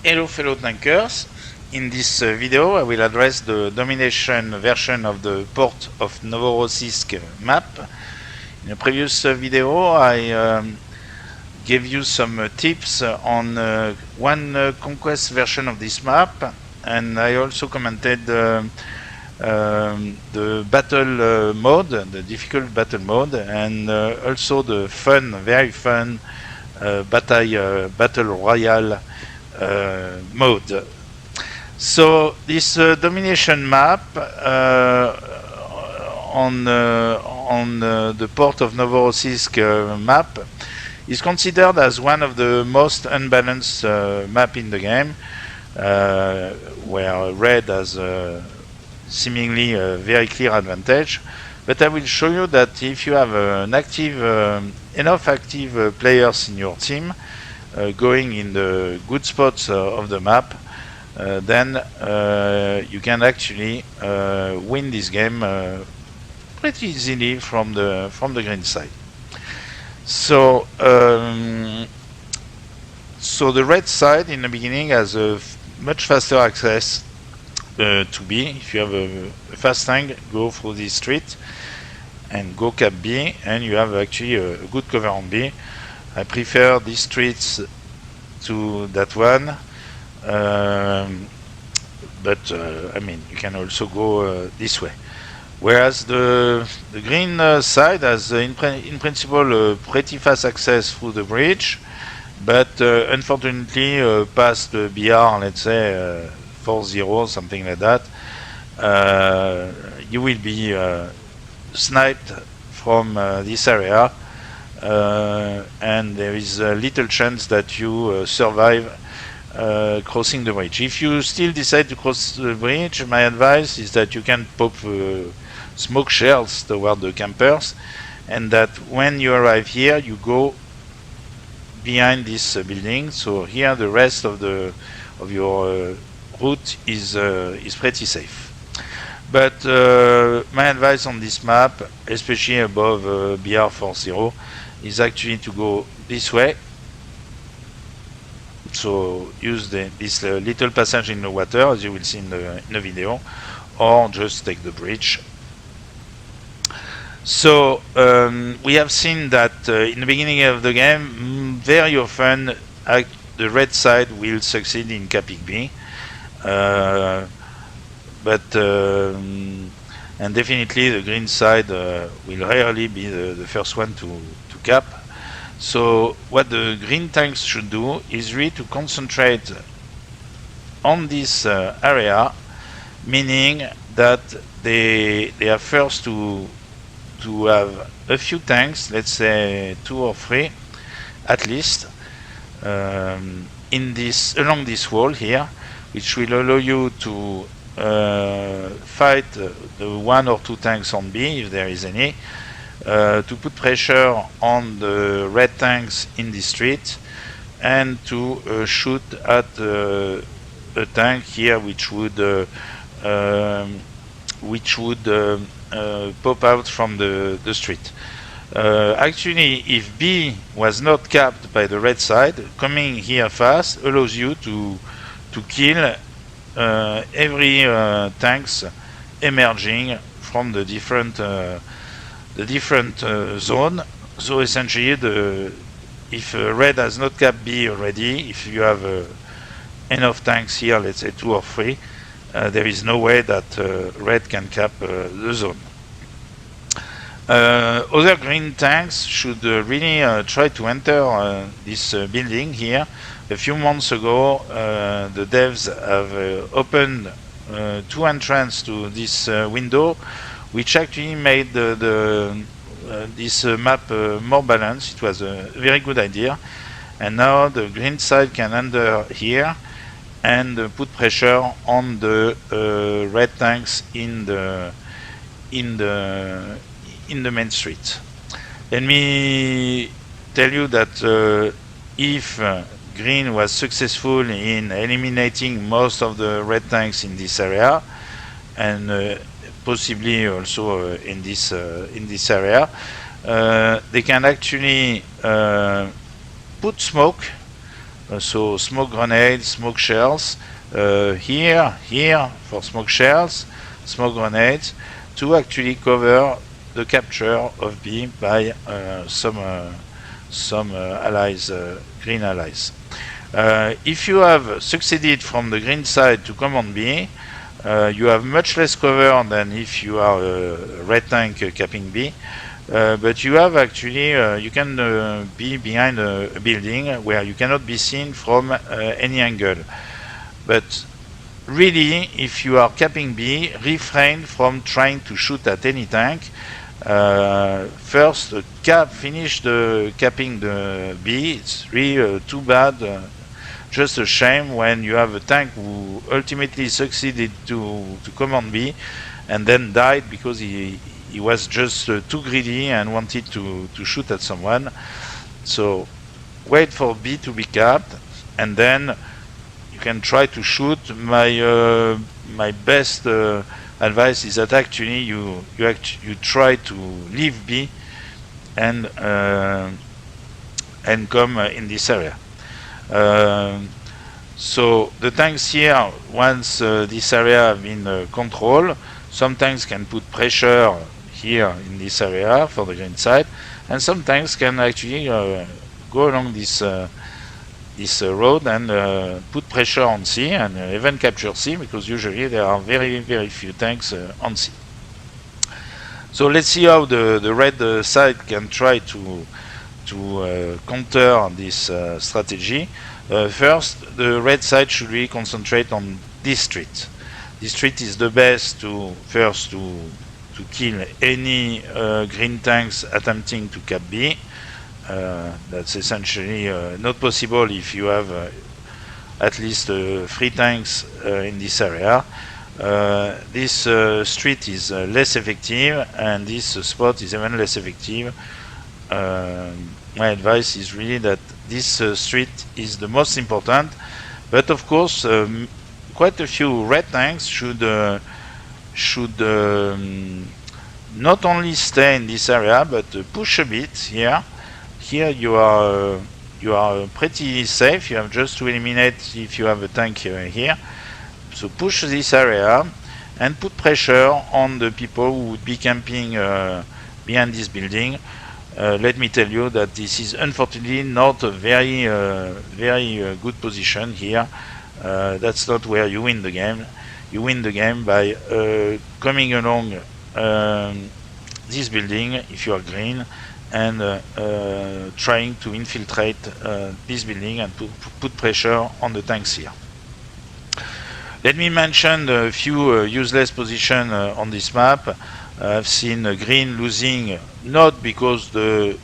Hello fellow tankers, in this video I will address the domination version of the Port of Novorossiysk map. In a previous video I gave you some tips on one conquest version of this map, and I also commented the battle mode, the difficult battle mode, and also the fun, very fun battle royale mode. So this domination map on the Port of Novorossiysk map is considered as one of the most unbalanced map in the game, where red has seemingly a very clear advantage. But I will show you that if you have an enough active players in your team, going in the good spots of the map, then you can actually win this game pretty easily from the green side. So the red side in the beginning has a much faster access to B. If you have a fast tank, go through this street and go cap B, and you have actually a good cover on B. I prefer these streets to that one, but I mean, you can also go this way. Whereas the green side has in principle pretty fast access through the bridge, but unfortunately past the BR, let's say 4-0, something like that, you will be sniped from this area. And there is little chance that you survive crossing the bridge. If you still decide to cross the bridge, my advice is that you can pop smoke shells toward the campers, and that when you arrive here, you go behind this building. So here, the rest of your route is pretty safe. But my advice on this map, especially above BR 40, is actually to go this way. So use this little passage in the water, as you will see in the video, or just take the bridge. So we have seen that in the beginning of the game, very often the red side will succeed in capping B, and definitely the green side will rarely be the first one to cap. So what the green tanks should do is really to concentrate on this area, meaning that they are first to have a few tanks, let's say 2 or 3 at least, along this wall here, which will allow you to fight the 1 or 2 tanks on B, if there is any, to put pressure on the red tanks in the street, and to shoot at a tank here which would pop out from the street. Actually, if B was not capped by the red side, coming here fast allows you to kill every tanks emerging from the different zone. So essentially, if red has not capped B already, if you have enough tanks here, let's say 2 or 3, there is no way that red can cap the zone. Other green tanks should really try to enter this building here. A few months ago, the devs have opened 2 entrances to this window, which actually made this map more balanced. It was a very good idea, and now the green side can enter here and put pressure on the red tanks in the main street. Let me tell you that if green was successful in eliminating most of the red tanks in this area, and possibly also in this area, they can actually put smoke So smoke grenades, smoke shells, here for smoke shells, smoke grenades, to actually cover the capture of B by some allies, green allies. If you have succeeded from the green side to command B, you have much less cover than if you are a red tank capping B, but you have actually, you can be behind a building where you cannot be seen from any angle. But really, if you are capping B, refrain from trying to shoot at any tank. First, finish the capping the B. It's really too bad. Just a shame when you have a tank who ultimately succeeded to command B and then died because he was just too greedy and wanted to shoot at someone. So wait for B to be capped and then you can try to shoot. My best advice is that actually you try to leave B and come in this area. So the tanks here, once this area have been controlled, some tanks can put pressure here in this area for the green side, and some tanks can actually go along this road and put pressure on C and even capture C, because usually there are very few tanks on C. So let's see how the red side can try to counter this strategy. First, the red side should really concentrate on this street. This street is the best to kill any green tanks attempting to cap B. That's essentially not possible if you have at least 3 tanks in this area. This street is less effective, and this spot is even less effective. My advice is really that this street is the most important, but of course quite a few red tanks should not only stay in this area but push a bit here. Here you are pretty safe. You have just to eliminate if you have a tank here. So push this area and put pressure on the people who would be camping behind this building. Let me tell you that this is unfortunately not a very good position here. That's not where you win the game. You win the game by coming along this building if you are green and trying to infiltrate this building and put pressure on the tanks here. Let me mention a few useless positions on this map. I've seen green losing not because the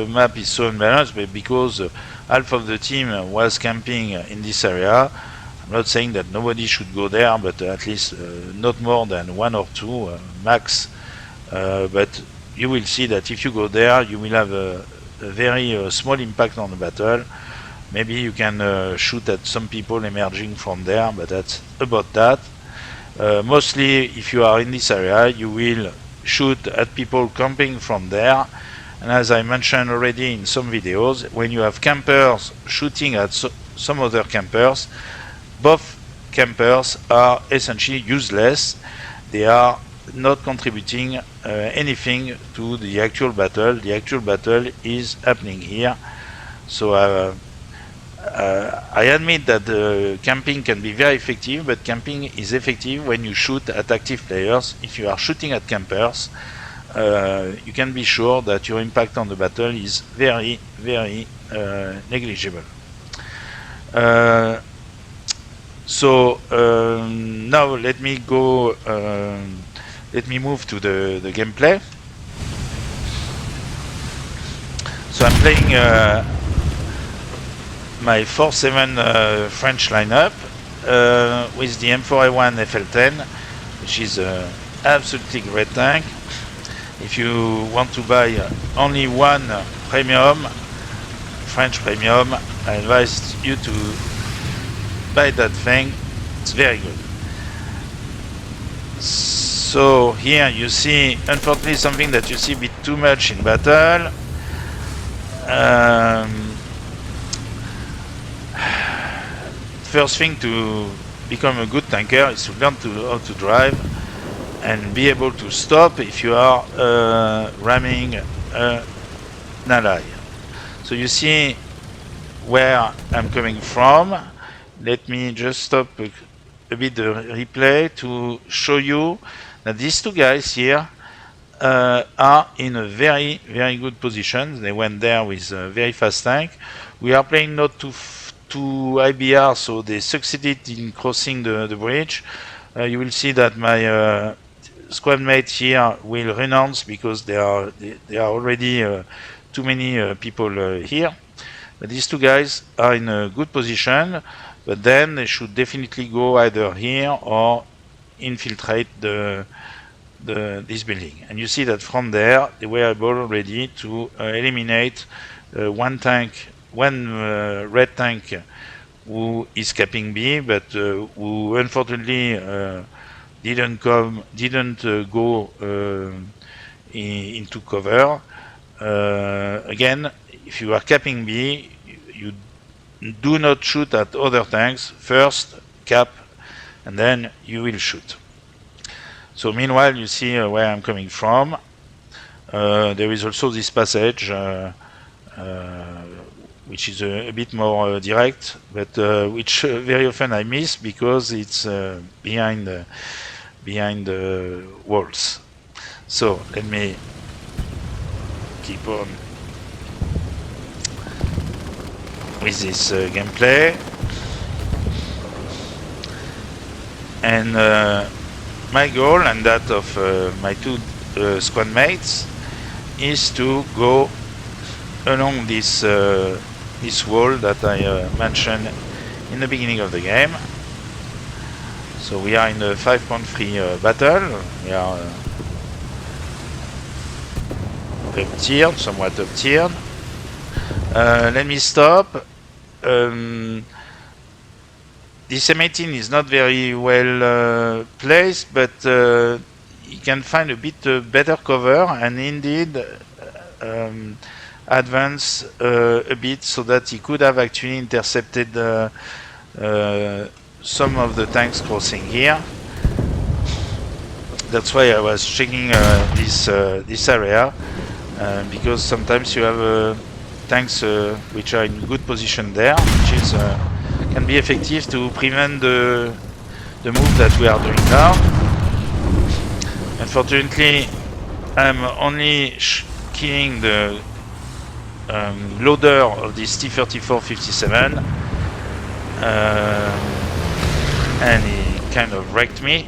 map is so unbalanced, but because half of the team was camping in this area. I'm not saying that nobody should go there, but at least not more than 1 or 2 max. But you will see that if you go there, you will have a very small impact on the battle. Maybe you can shoot at some people emerging from there, but that's about that. Mostly, if you are in this area, you will shoot at people camping from there. And as I mentioned already in some videos, when you have campers shooting at some other campers, both campers are essentially useless. They are not contributing anything to the actual battle. The actual battle is happening here. So I admit that camping can be very effective, but camping is effective when you shoot at active players. If you are shooting at campers, you can be sure that your impact on the battle is very negligible. So now let me move to the gameplay. So I'm playing my 4-7 French lineup with the M4A1 FL10, which is an absolutely great tank. If you want to buy only one premium, French premium, I advise you to buy that thing. It's very good. So here you see, unfortunately, something that you see a bit too much in battle. first thing to become a good tanker is to learn how to drive and be able to stop if you are ramming an ally. So you see where I'm coming from. Let me just stop a bit the replay to show you that these two guys here are in a very good position. They went there with a very fast tank. We are playing not to IBR, so they succeeded in crossing the bridge. You will see that my squad mate here will renounce because there are already too many people here. But these two guys are in a good position, but then they should definitely go either here or infiltrate this building. And you see that from there they were able already to eliminate one red tank who is capping B, but who unfortunately didn't go into cover. Again, if you are capping B, you do not shoot at other tanks. First cap, and then you will shoot. So meanwhile, you see where I'm coming from. There is also this passage, which is a bit more direct, but which very often I miss because it's behind the walls. So let me keep on with this gameplay, and my goal and that of my two squad mates is to go along this wall that I mentioned in the beginning of the game. So we are in the 5.3 battle. We are up-tiered, somewhat up-tiered. Let me stop. This M18 is not very well placed, but he can find a bit better cover, and indeed advance a bit so that he could have actually intercepted some of the tanks crossing here. That's why I was checking this area, because sometimes you have tanks which are in good position there, which is can be effective to prevent the move that we are doing now. Unfortunately, I'm only killing the loader of this T-34-57, and he kind of wrecked me.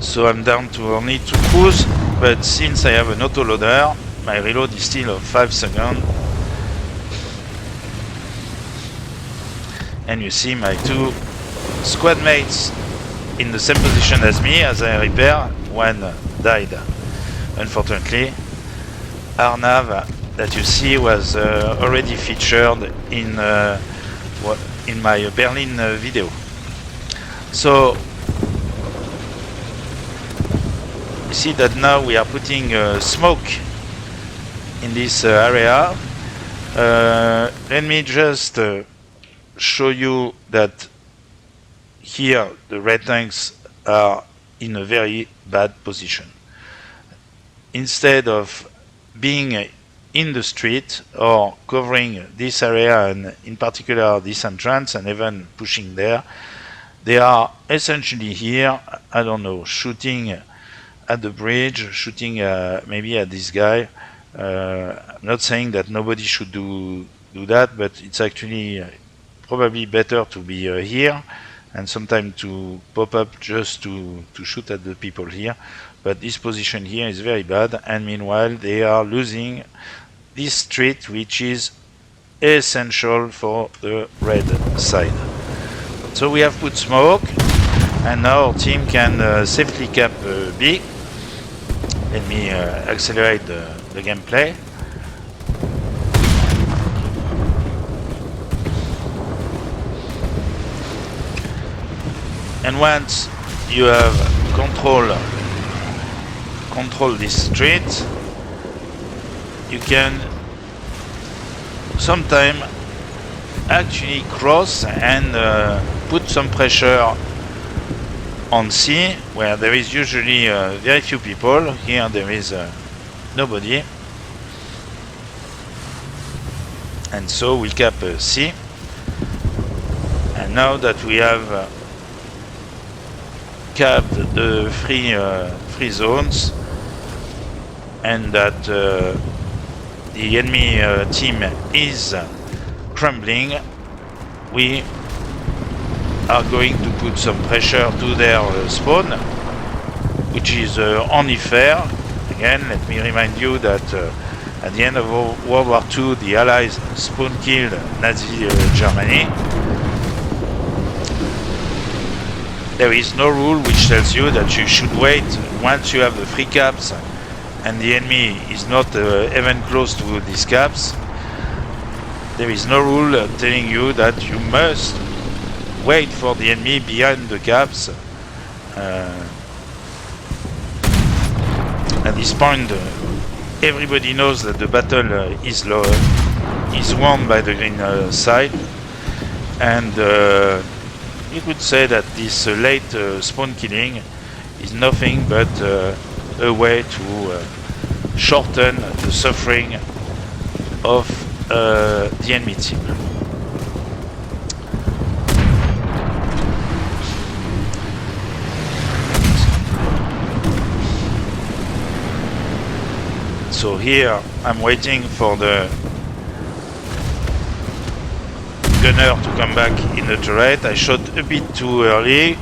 So I'm down to only 2 crews, but since I have an autoloader, my reload is still of 5 seconds. And you see my two squad mates in the same position as me as I repair. One died, unfortunately. Arnav, that you see, was already featured in my Berlin video. So you see that now we are putting smoke in this area. Let me just show you that here the red tanks are in a very bad position. Instead of being in the street or covering this area, and in particular this entrance, and even pushing there, they are essentially here, I don't know, shooting at the bridge, shooting maybe at this guy. I'm not saying that nobody should do that, but it's actually probably better to be here and sometimes to pop up just to shoot at the people here. But this position here is very bad, and meanwhile they are losing this street, which is essential for the red side. So we have put smoke, and now our team can safely cap B. Let me accelerate the gameplay. And once you have control this street, you can sometimes actually cross and put some pressure on sea, where there is usually very few people. Here there is nobody, and so we cap C. And now that we have capped the free zones, and that the enemy team is crumbling, we are going to put some pressure to their spawn, which is only fair. Again, let me remind you that at the end of World War II, the Allies spawn killed Nazi Germany. There is no rule which tells you that you should wait once you have the free caps and the enemy is not even close to these caps. There is no rule telling you that you must wait for the enemy behind the caps. At this point, everybody knows that the battle is won by the green side, and you could say that this late spawn killing is nothing but a way to shorten the suffering of the enemy team. So here I'm waiting for the gunner to come back in the turret. I shot a bit too early,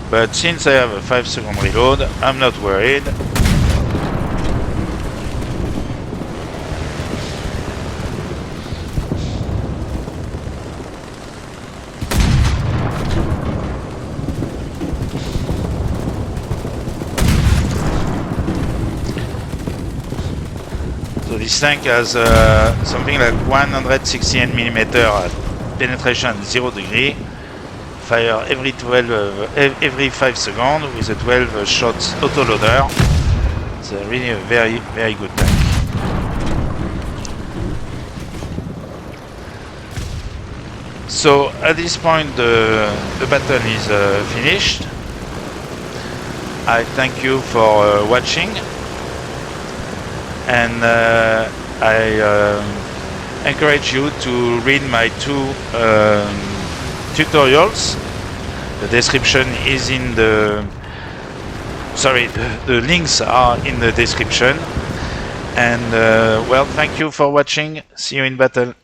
but since I have a 5-second reload, I'm not worried. So this tank has something like 168mm penetration 0 degree, fire every 5 seconds with a 12 shots autoloader. It's really a very, very good tank. So at this point the battle is finished. I thank you for watching, and I encourage you to read my 2 tutorials. The description is in the links are in the description. And well, thank you for watching. See you in battle.